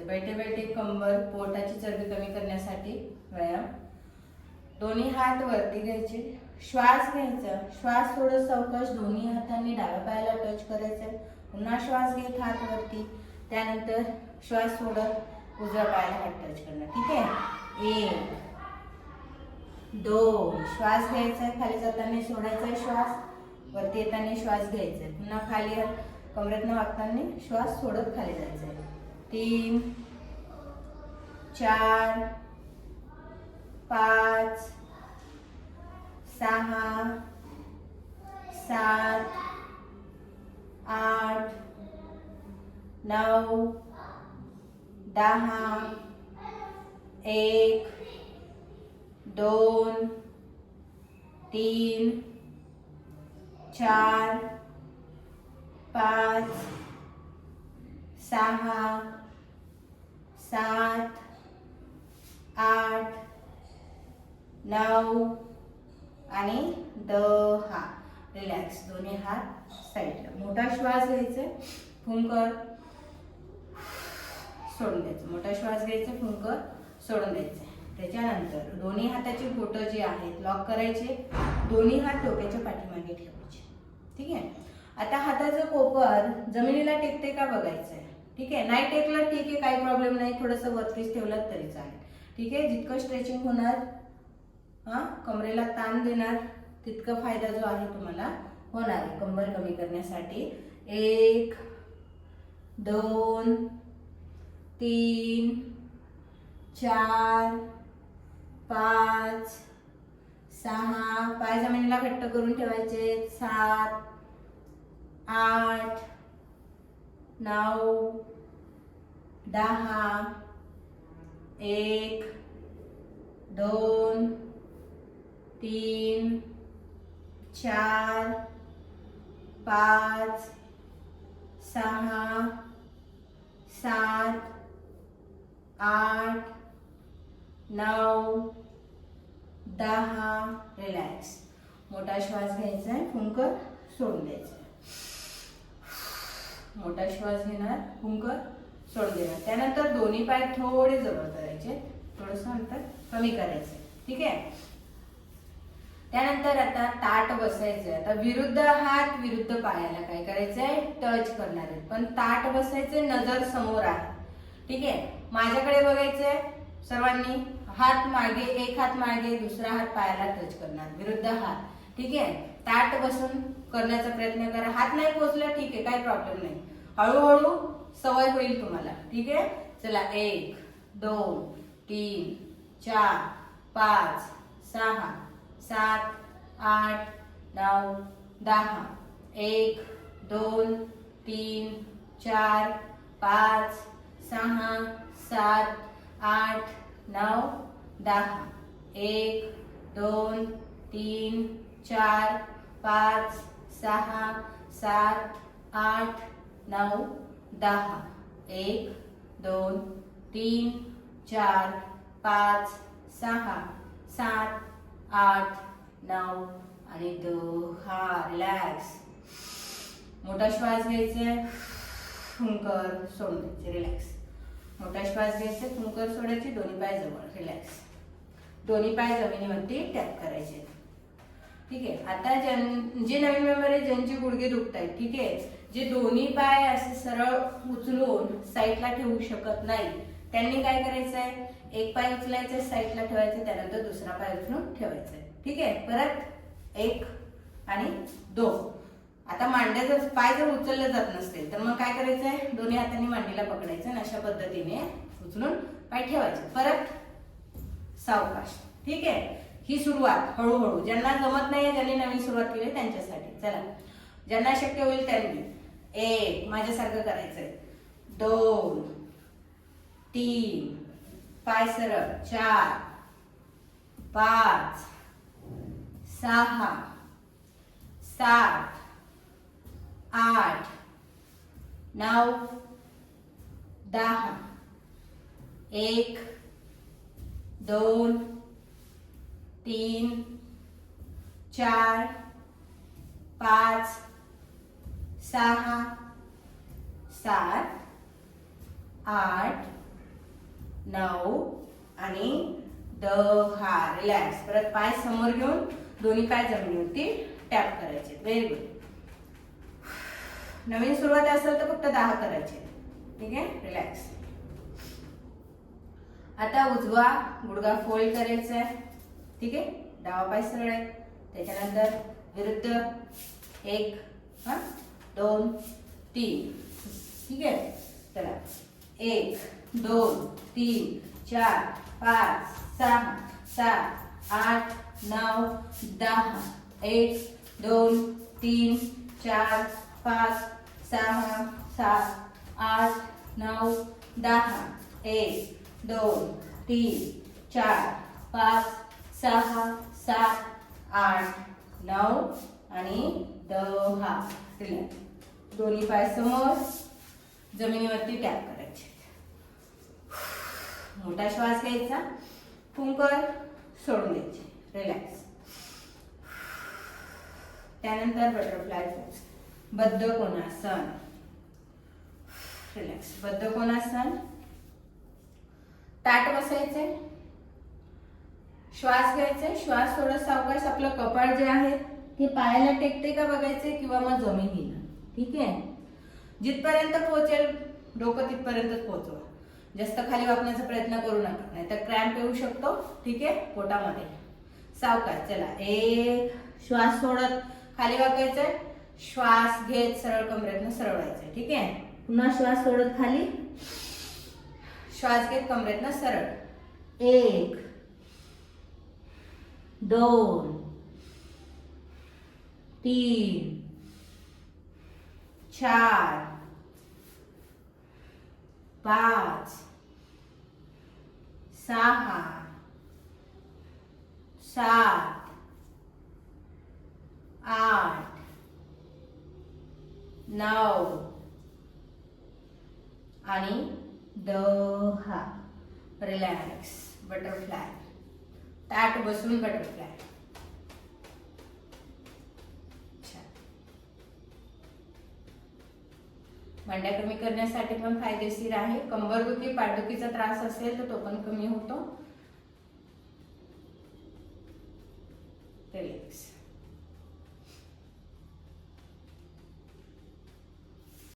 बैठे बैठे कंबर पोटाची चरबी कमी करण्यासाठी व्यायाम। दोन्ही हात वरती घ्यायचे, श्वास घ्यायचा, श्वास थोडं सावकाश दोन्ही हातांनी डाव्या पायाला टच करायचं, पुन्हा श्वास घेत हात वरती, त्यानंतर श्वास सोडत उजव्या पायाला हात टच करणं। ठीक आहे, 1 2 श्वास घ्यायचा, खाली जाताना सोडायचा श्वास, वरती येताना श्वास घ्यायचा, पुन्हा खाली कमरेतनं वाकताना श्वास सोडत खाली जायचं। 3 4 5 6 7 8 9 10 1 2 3 4 5 6 7 8 9 आणि 10। रिलॅक्स, दोन्ही हात साईडला। मोठा श्वास घ्यायचा, फुंकर सोडून द्यायचं, मोठा श्वास घ्यायचा, फुंकर सोडून द्यायचं। त्याच्यानंतर दोन्ही हाताची बोटं जी आहेत लॉक करायचे, दोन्ही हात डोक्याच्या पाठीमागे ठेवायचे। ठीक आहे, आता हाताचं कोपर जमिनीला टेकते का बघायचं आहे। ठीक आहे, नाही टेकलं ठीक आहे, काही प्रॉब्लेम नाही, थोडंसं वरतीच ठेवलं तरी चालेल। ठीक आहे, जितकं स्ट्रेचिंग होणार, कमरेला ताण देणार, तितका फायदा जो आहे तुम्हाला होणार आहे कंबर कमी करण्यासाठी। 1 2 3 4 5 6 पाय जमिनीला घट्ट करून ठेवायचे, 7 8 9 10 1 2 3 4 5 6 7 8 9 10। रिलॅक्स, मोठा श्वास घ्यायचा आहे, फुंकर सोडून द्यायचं, मोठा श्वास घेणार, फुंकर सोडून देणार। त्यानंतर दोन्ही पाय थोडे जवळ करायचे, थोडंसं अंतर कमी करायचं। ठीक आहे, त्यानंतर आता ताट बसायचं। आता विरुद्ध हात विरुद्ध पायाला काय करायचंय, टच करणार आहे, पण ताट बसायचे, नजर समोर आहे। ठीक आहे, माझ्याकडे बघायचंय सर्वांनी, हात मागे, एक हात मागे, दुसरा हात पायाला टच करणार, विरुद्ध हात। ठीक आहे, ताट बसून करण्याचा प्रयत्न करा, हात नाही पोहोचला ठीक आहे, काही प्रॉब्लेम नाही, हळूहळू सवय होईल तुम्हाला। ठीक आहे, चला 1 2 3 4 5 6 7 8 9 10 1 2 3 4 5 6 7 8 9 10 1 2 3 4 5 6 7 8 9 10 1 2 3 4 5 6 7 8 9 आणि 10। रिलॅक्स, मोठा श्वास घ्यायचा, फुंकर सोडून द्यायचे। रिलॅक्स, मोठा श्वास घ्यायचा, फुंकर सोडायचे, दोन्ही पाय जवळ। रिलॅक्स, दोन्ही पाय जमिनीवरती टॅप करायचे। ठीक आहे, आता जे नवीन मेंबर आहे, ज्यांचे गुडघे दुखत आहेत, ठीक आहे, जे दोन्ही पाय असे सरळ उचलून साईडला ठेवू शकत नाही, त्यांनी काय करायचंय, एक पाय उचलायचं, साईडला ठेवायचं, त्यानंतर दुसरा पाय उचलून ठेवायचा। ठीक आहे, परत 1 आणि 2। आता मांड्याचा पाय जर उचलले जात नसतील तर मग काय करायचंय, दोन्ही हातांनी मांडीला पकडायचं आणि अशा पद्धतीने उचलून पाय ठेवायचे, परत सावकाश। ठीक आहे, ही सुरुवात हळूहळू, ज्यांना जमत नाहीये, ज्यांनी नवीन सुरुवात केली त्यांच्यासाठी। चला, ज्यांना शक्य होईल त्यांनी 1 माझ्यासारखं करायचंय, 2 3 पाय सरळ, 4 5 6 7 8 9 10 1 2 3 4 5 6 7 8 9 आणि 10. रिलॅक्स. परत पाय समोर घेऊन दोन्ही पाय जमिनीवरती टॅप करायचे. Very good. नवीन सुरुवात असेल तर फक्त 10 करायचे. ठीक आहे. रिलॅक्स. आता उजवा गुडघा फोल्ड करायचा आहे. ठीक आहे. डावा पाय सरळ आहे. त्याच्यानंतर विरुद्ध 1 2 3. ठीक आहे. चला 1 2 3 4 5 6 7 8 9 10. 1 2 3 4 5 6 7 8 9 10. 1 2 3 4 5 6 7 8 9 आणि 10. रिलॅक्स. दोन्ही पाय समोर जमिनीवरती टॅप करायचे. मोठा श्वास घ्यायचा. फुंकर सोडून द्यायचे. रिलॅक्स. त्यानंतर बटरफ्लाय पोज. बद्ध कोणासन. रिलॅक्स. बद्ध कोणासन. ताट बसायचे. श्वास घ्यायचे. श्वास थोडा सावकाश. आपलं कपाळ जे आहे ते पायाला टेकते का बघायचे किंवा मग जमिनीला. ठीक आहे. जिथपर्यंत पोहोचेल डोकं तिथपर्यंतच पोहोचवा. जास्त खाली वाकण्याचा प्रयत्न करू नका, नाहीतर क्रॅम्प येऊ शकतो. ठीक आहे. पोटामध्ये. सावकाश. चला 1. श्वास सोडत खाली वाकायचंय. श्वास घेत सरळ कमरेतनं सरळ व्हायचंय. ठीक आहे. पुन्हा श्वास सोडत खाली. श्वास घेत कमरेतनं सरळ. 1 2 3 4 5 6 7 8 9 आणि 10. रिलॅक्स. बटरफ्लाय. ताट बसून बटरफ्लाय. मांड्या कमी करण्यासाठी पण फायदेशीर आहे. कंबरदुखी पाठदुखीचा त्रास असेल तर तो पण कमी होतो. रिलॅक्स.